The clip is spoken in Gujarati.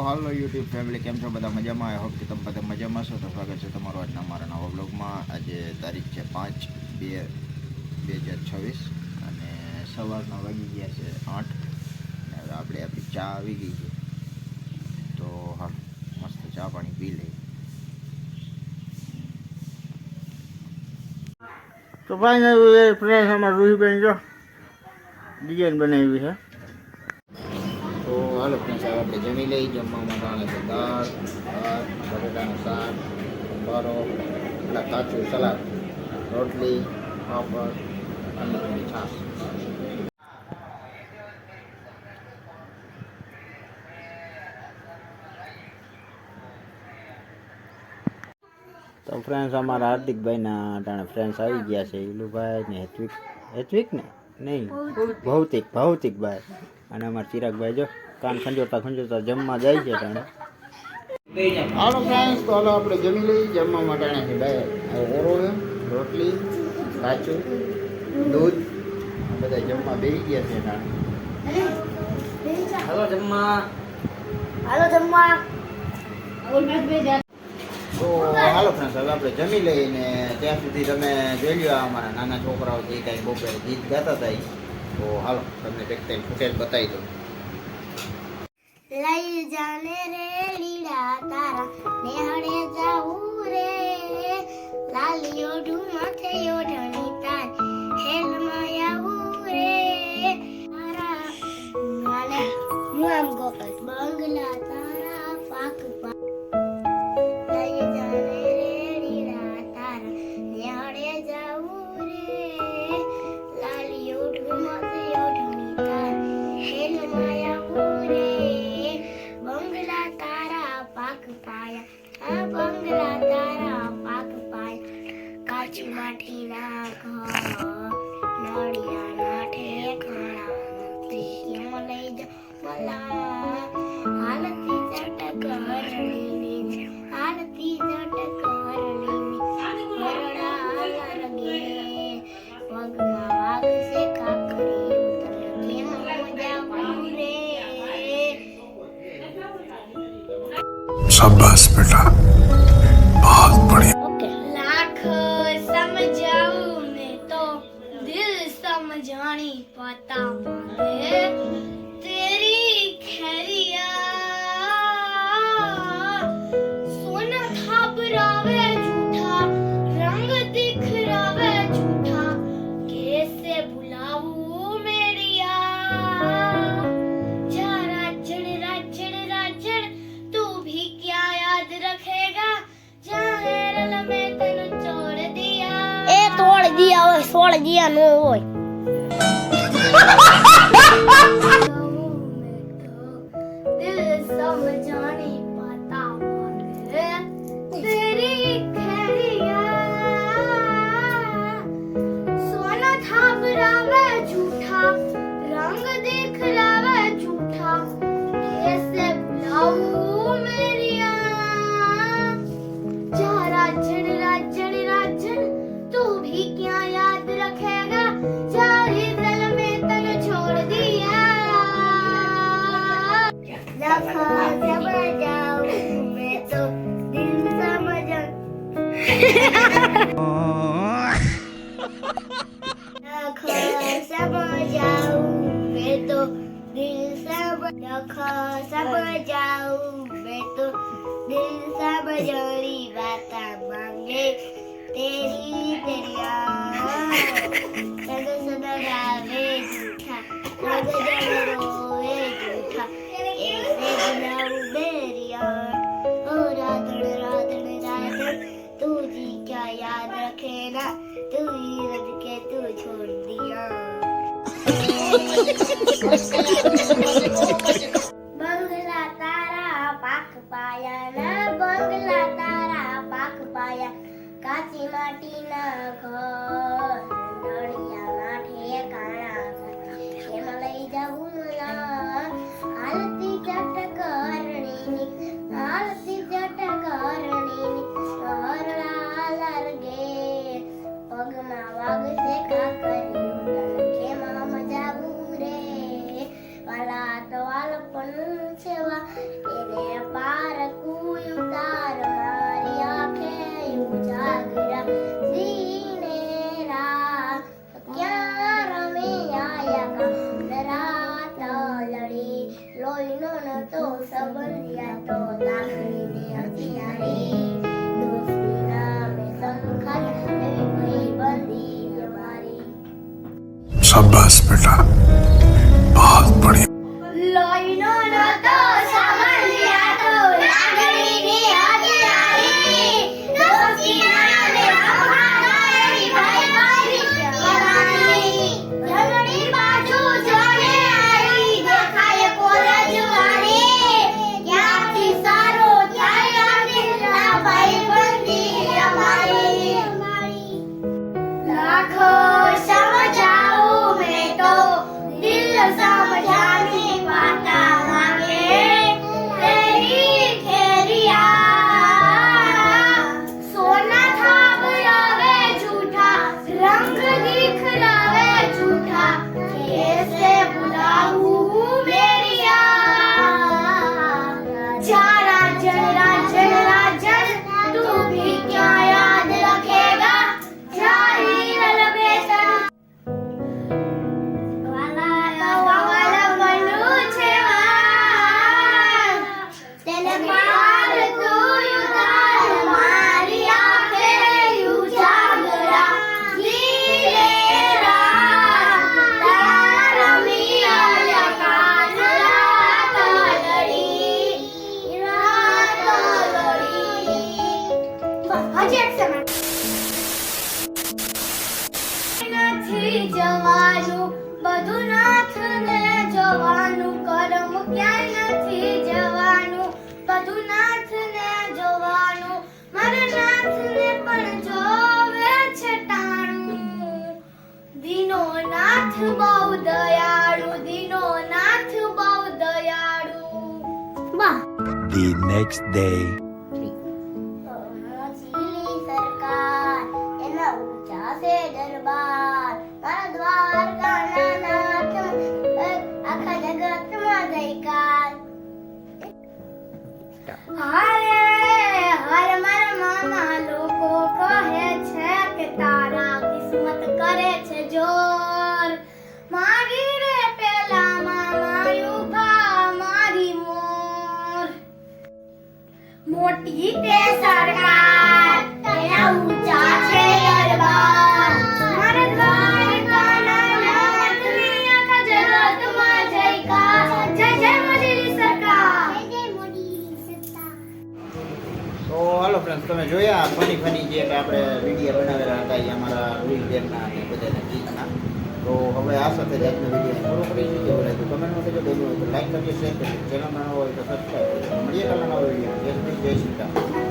હાલો યુટ્યુબ ફેમિલી, કેમ છો બધા? મજામાં? આઈ હોપ કે તમે બધા મજામાં છો. તો સ્વાગત છે તમારું આજના મારા નવા બ્લોગમાં. આજે તારીખ છે 5/2/2026 અને સવારના વાગી ગયા છે 8 અને હવે આપણી ચા આવી ગઈ છે. તો હા, મસ્ત ચા પાણી પી લઈએ. તો ભાઈ ફ્રેન્ડ, અમારા રૂહીબેન જો ડિઝાઇન બનાવી છે. તો હાલો ફ્રેન્ડ્સ, હવે આપણે જમી લઈ. જમવામાં આવે છે દાળ ભાત, બટેટાનું શાક, સંભારો, પેલા કાચું સલાડ, રોટલી, પાપડ અને થોડી છાશ. તો ફ્રેન્ડ્સ, અમારા હાર્દિકભાઈના ટાણે ફ્રેન્ડ્સ આવી ગયા છે. ઈલુભાઈ ને હેત્વિક ને નહીં, ભૌતિકભાઈ અને અમારા ચિરાગભાઈ જો કાન ખંજોતા જમવા જાય છે ટાણે. હાલો ફ્રેન્ડ્સ, તો હાલો આપણે જમી લઈએ. જમવા માટે છે ઓરો છે, રોટલી, કાચું દૂધ, બધા જમવા બેસી ગયા છે ટાણે. હાલો જમવા. તો હાલો ફ્રેન્ડ્સ, હવે આપણે જમી લઈને ત્યાં સુધી તમે જોઈ લો અમારા નાના છોકરાઓ જે કાંઈ બપોરે ગીત ગાતા હતા. તો હાલો તમને ટેક્સટાઇલ ફૂટેજ બતાવી દઉં. લઈ જાને રે લીડા તારા નેહડે જાવું રે, લાલી ઓઢું માથે ઓઢણી તાર હેલમાં આવું રે, તારા માને હું આમ ગોપસ બંગલા તારા પાક પા. લઈ જાને રે લીડા તારા નેહડે જાવું રે, લાલી ઓઢું માથે ઓઢણી તાર હેલમાં આવું રે, બંગલા તારા પાક પાયા, આ બંગલા તારા પાક પાયા, કાચી માટીના ઘર નળિયાના ઠેકાણા નથી, કેમ લઈ જા મલા હાલતી ચટક હરણીની, હાલતી ચટક હરણીની, હરડા લરગે પગમાં વાગશે કાકરી ઉતરે, કેમ મજાવું રે. शाबाश बेटा, बहुत बढ़िया. लाख समझाऊं मैं तो दिल समझानी पता मांगे, तेरी खैरिया सोना थापरावे झूठा, रंग दिखरावे झूठा, कैसे बुलाऊं मेरिया, जा राजन राजन राजन तू भी क्या याद रखेगा, जाहिर में तनु छोड़ दिया, ए तोड़ दिया ओए, छोड़ दिया नो ओए. दिल समझानी पता मांगे, तेरी खैरिया सोना थापरावे झूठा, रंग दिखलावे झूठा, कैसे बुलाऊं मेरिया, जा राजन राजन राजन तू भी क्या याद रखेगा, जारी दिल में तन छोड़ दिया, लखा समझ जाऊं मैं तो दिल समझ लखा समझ जाऊं मैं तो दिल समझ, लखा समझ जाऊं मैं तो दिल समझनी बाता मांगे, तेरी तेरिया सद सद गावे झूठा, सद जग रोवे झूठा, ऐसे बुलाऊं मेरिया, ओ राधन राधन राधन तू जी क्या याद रखेगा, तू ही रज के तू छोड़ दिया. બંગલા તારા પાક પાયા ના, બંગલા તારા પાક પાયા, કાચી માટીના ઘર નળિયાના ઠેકાણા નથી, કેમ લઈ જાવું મલા હાલતી ચટક હરણીની, હાલતી ચટક હરણીની, હરડા લરગે પગમાં વાગશે કાકરી ઉતર, કેમ મજાવું રે, વાલા તો વાલ પણ છે વા એને લોહીનો નતો સંબંધિયા તો લાખણીને હથિયારી દોસ્તી નામે સંખાય એવી ભાઈબંધી અમારી शाबाश बेटा बहुत बढ़िया લોહીનો નતો સંબંધિયા તો લાખણીને હથિયારી દોસ્તી નામે સંખાય એવી ભાઈબંધી અમારી જમણી બાજુ જોડે આવી દેખાય કોલેજ વાળી ક્યાંથી સારો થાય આ ભાઈબંધી અમારી લાખો સમજાવું મેં તો દિલ સમજાની વાતા માંગે તેરી ખેરિયા સોના થાપ આવે જૂઠા રંગ દિખલાવે झूठा कैसे बुलाऊं मेरिया जरा जरा जन तू भी क्या याद रखेगा जाहिर लबेसन वाला मनु छेवान तेने पार तू युदार मारी आंखें उजागरा धीरे જવાનું બધું નાથને જોવાનું કરમ ક્યાંય નથી જવાનું બધું નાથને જોવાનું મારા નાથને પણ જોવે છે ટાણું દીનો નાથ બહુ દયાળુ દીનો નાથ બહુ દયાળુ વાહ The next day. મોજીલી સરકાર એના ઊંચા છે દરબાર મારા દ્વારકાના નાથ આખા જગતમાં જયકાર હારે હારે મારા મામા લોકો કહે છે કે તારા કિસ્મત કરે છે જોર મારી રે પેલા મામા ઉભા મારી મોર મોટી તે સરકાર તેના ઊંચા છે દરબાર મારા દ્વારકાના નાથની આખા જગતમાં જયકાર જય જય મોદીની સરકાર જય જય મોદીની સરકાર તો હાલો ફ્રેન્ડ્સ તમે જોયા ફની જે કે આપણે વિડીયો બનાવેલા હતા એ અમારા રૂલ ગેમના અને બધાના ગીતના તો હવે આ સાથે જ આજનો વિડીયો પૂરો કરીશું કેવું લાગ્યું કમેન્ટમાં કહેજો ગમ્યું હોય તો લાઈક કરજો શેર કરજો ચેનલમાં ન હોય તો સબસ્ક્રાઈબ કરજો મળીએ કાલના નવા વિડીયો જય શ્રી કૃષ્ણ.